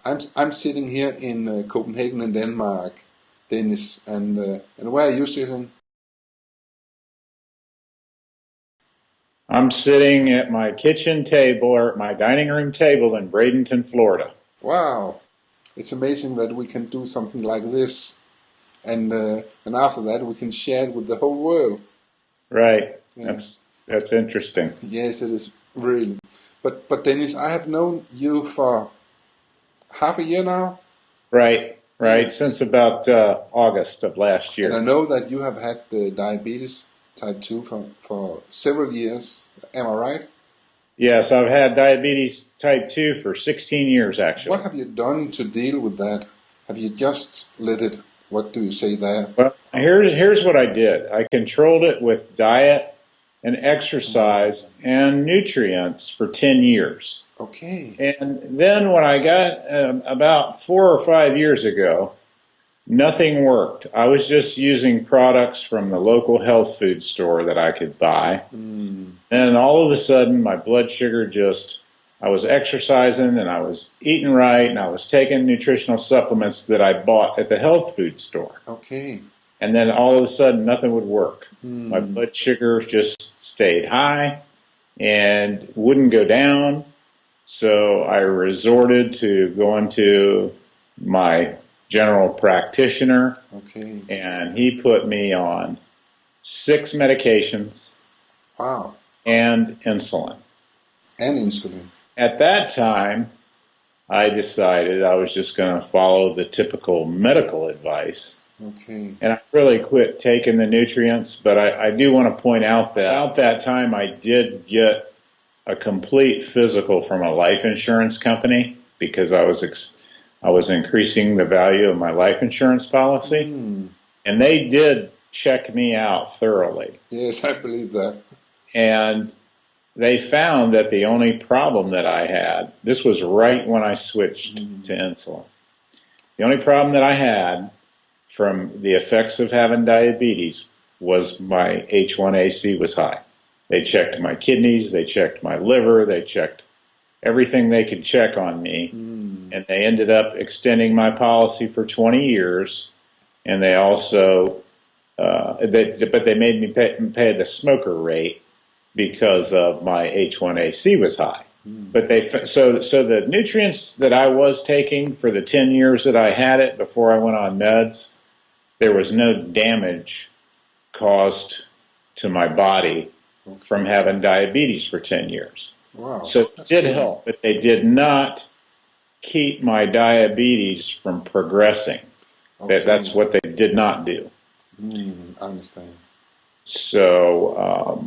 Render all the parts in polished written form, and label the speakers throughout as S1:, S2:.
S1: I'm sitting here in Copenhagen in Denmark, Dennis, and where are you sitting?
S2: I'm sitting at my kitchen table or at my dining room table in Bradenton, Florida.
S1: Wow, it's amazing that we can do something like this, and after that we can share it with the whole world.
S2: Right.
S1: Yeah.
S2: That's interesting.
S1: Yes, it is really. But Dennis, I have known you for half a year now.
S2: Right.
S1: Yeah.
S2: Since about August of last
S1: And I
S2: year.
S1: know that you have had diabetes type 2 for several years. Am I right?
S2: Yes, I've had diabetes type 2 for 16 years,
S1: What
S2: actually.
S1: have you done to deal with that? Have you just let it, what do you say there?
S2: Well, here's what I did. I controlled it with diet and exercise and nutrients for 10 years.
S1: Okay.
S2: And then when I got about 4 or 5 years ago, nothing worked. I was just using products from the local health food store that I could buy. And all of a sudden, my blood sugar I was exercising and I was eating right and I was taking nutritional supplements that I bought at the health food store.
S1: Okay.
S2: And then all of a sudden, nothing would work. My blood sugar just stayed high and wouldn't go down. So I resorted to going to my general practitioner,
S1: Okay.
S2: and he put me on 6 medications
S1: Wow.
S2: and insulin.
S1: And insulin.
S2: At that time, I decided I was just going to follow the typical medical advice.
S1: Okay.
S2: And I really quit taking the nutrients, but I do want to point out that about that time I did get a complete physical from a life insurance company because I was increasing the value of my life insurance policy, and they did check me out thoroughly.
S1: Yes, I believe that.
S2: And they found that the only problem that I had, this was right when I switched to insulin, the only problem that I had from the effects of having diabetes was my H1AC was high. They checked my kidneys, they checked my liver, they checked everything they could check on me, and they ended up extending my policy for 20 years, and they also, but they made me pay the smoker rate because of my H1AC was high. But so the nutrients that I was taking for the 10 years that I had it before I went on meds, there was no damage caused to my body from having diabetes for 10 years.
S1: Wow.
S2: So it did help, but they did not keep my diabetes from progressing.
S1: Okay.
S2: That's what they did not do.
S1: I understand.
S2: So,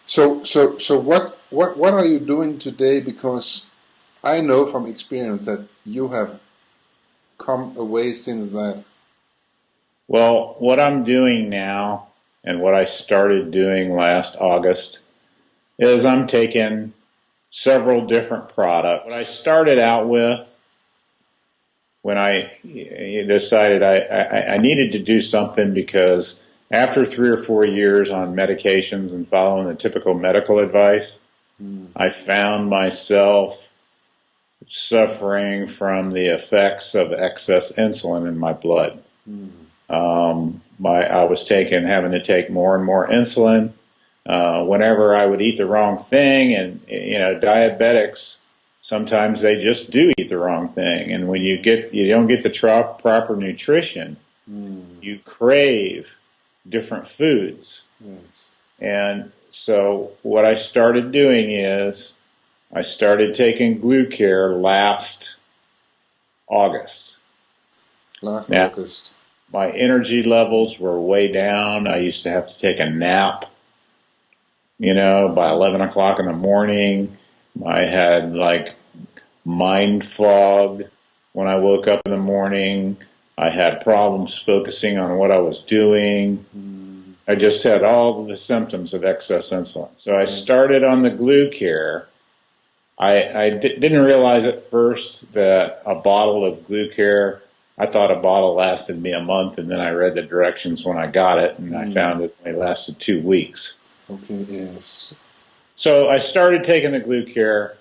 S1: So what are you doing today? Because I know from experience that you have come away since that.
S2: well, what I'm doing now and what I started doing last August is I'm taking several different products. What I started out with when I decided I needed to do something because after 3 or 4 years on medications and following the typical medical advice, I found myself suffering from the effects of excess insulin in my blood. I was having to take more and more insulin whenever I would eat the wrong thing, and diabetics sometimes they just do eat the wrong thing, and when you don't get the proper nutrition, you crave different foods.
S1: Yes.
S2: And so what I started doing is I started taking Glucare last August.
S1: Last
S2: Now,
S1: August.
S2: my energy levels were way down. I used to have to take a nap, by 11 o'clock in the morning. I had mind fog when I woke up in the morning. I had problems focusing on what I was doing. I just had all of the symptoms of excess insulin. So I started on the Glucare. I didn't realize at first that a bottle of Glucare, I thought a bottle lasted me a month, and then I read the directions when I got it, and I found it lasted 2 weeks.
S1: Okay, yes.
S2: So I started taking the Glucare,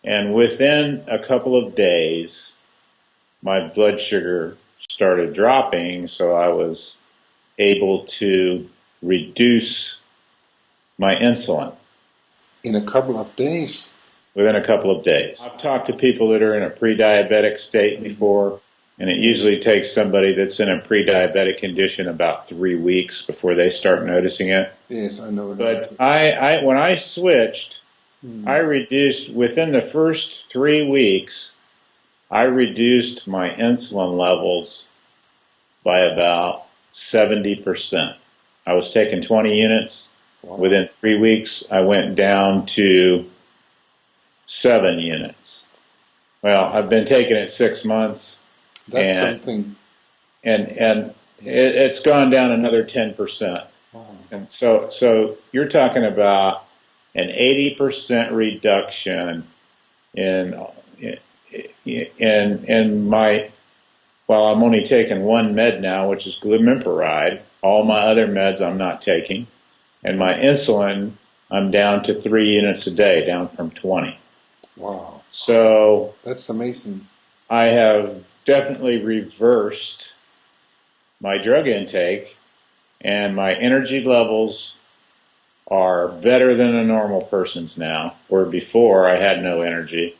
S2: And within a couple of days, my blood sugar started dropping, so I was able to reduce my insulin.
S1: In a couple of days?
S2: Within a couple of days. I've talked to people that are in a pre-diabetic state before, and it usually takes somebody that's in a pre-diabetic condition about 3 weeks before they start noticing it.
S1: Yes, I know
S2: But
S1: that.
S2: when I switched, I reduced, within the first 3 weeks, I reduced my insulin levels by about 70%. I was taking 20 units.
S1: Wow.
S2: Within 3 weeks, I went down to 7 units. Well, I've been taking it 6 months.
S1: That's something.
S2: And it's gone down another 10%.
S1: Wow.
S2: And so you're talking about an 80% reduction in my, well, I'm only taking one med now, which is glimepiride. All my other meds I'm not taking. And my insulin, I'm down to 3 units a day, down from 20.
S1: Wow.
S2: So
S1: that's amazing.
S2: I have definitely reversed my drug intake, and my energy levels are better than a normal person's now, where before I had no energy.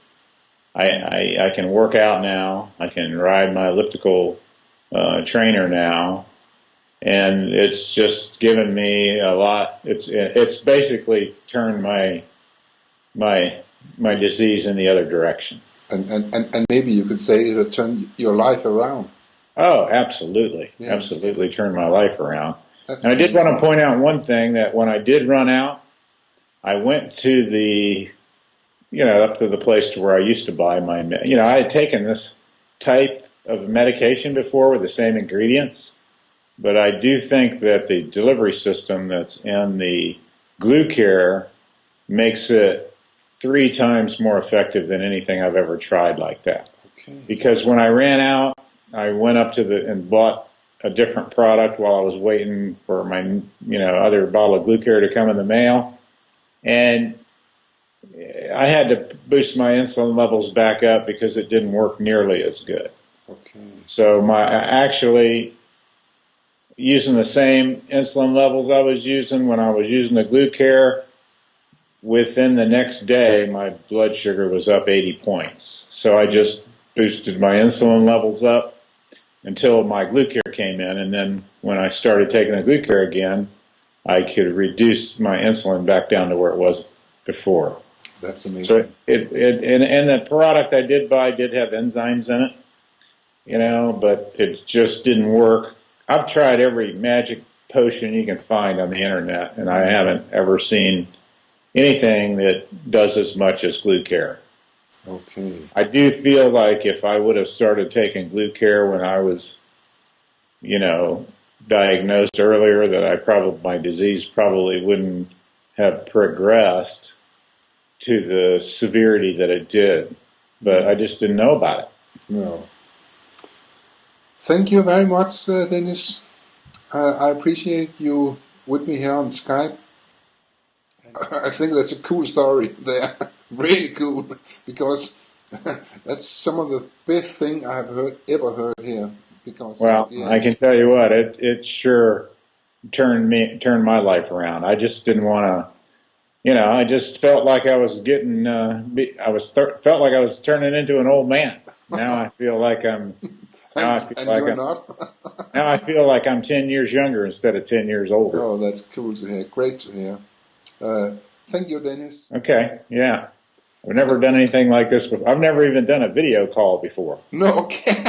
S2: I can work out now. I can ride my elliptical trainer now, and it's just given me a lot. It's basically turned my disease in the other direction.
S1: And maybe you could say it'll turn your life around.
S2: Oh, absolutely.
S1: Yes.
S2: Absolutely turned my life around.
S1: That's
S2: and I did want to point out one thing, that when I did run out, I went to up to the place to where I used to buy my, I had taken this type of medication before with the same ingredients, but I do think that the delivery system that's in the Glucare makes it 3 times more effective than anything I've ever tried like that.
S1: Okay.
S2: Because when I ran out, I went up to and bought a different product while I was waiting for my, other bottle of Glucare to come in the mail. And I had to boost my insulin levels back up because it didn't work nearly as good.
S1: Okay.
S2: So actually using the same insulin levels I was using when I was using the Glucare, within the next day, my blood sugar was up 80 points. So I just boosted my insulin levels up until my Glucare came in. And then when I started taking the Glucare again, I could reduce my insulin back down to where it was before.
S1: That's amazing.
S2: So and the product I did buy did have enzymes in it, but it just didn't work. I've tried every magic potion you can find on the internet, and I haven't ever seen anything that does as much as Glucare.
S1: Okay.
S2: I do feel like if I would have started taking Glucare when I was, diagnosed earlier, that my disease probably wouldn't have progressed to the severity that it did. But I just didn't know about it.
S1: No. Thank you very much, Dennis. I appreciate you with me here on Skype. I think that's a cool story there. Really cool, because that's some of the best thing I have ever heard here. Because
S2: I can tell you what, it sure turned my life around. I just didn't want to, I just felt like I was getting, felt like I was turning into an old man. Now I feel like I'm. Now I feel like I'm 10 years younger instead of 10 years older.
S1: Oh, that's cool to hear. Great to hear. Thank you, Dennis.
S2: Okay, yeah. I've never done anything like this before. I've never even done a video call before.
S1: No, okay.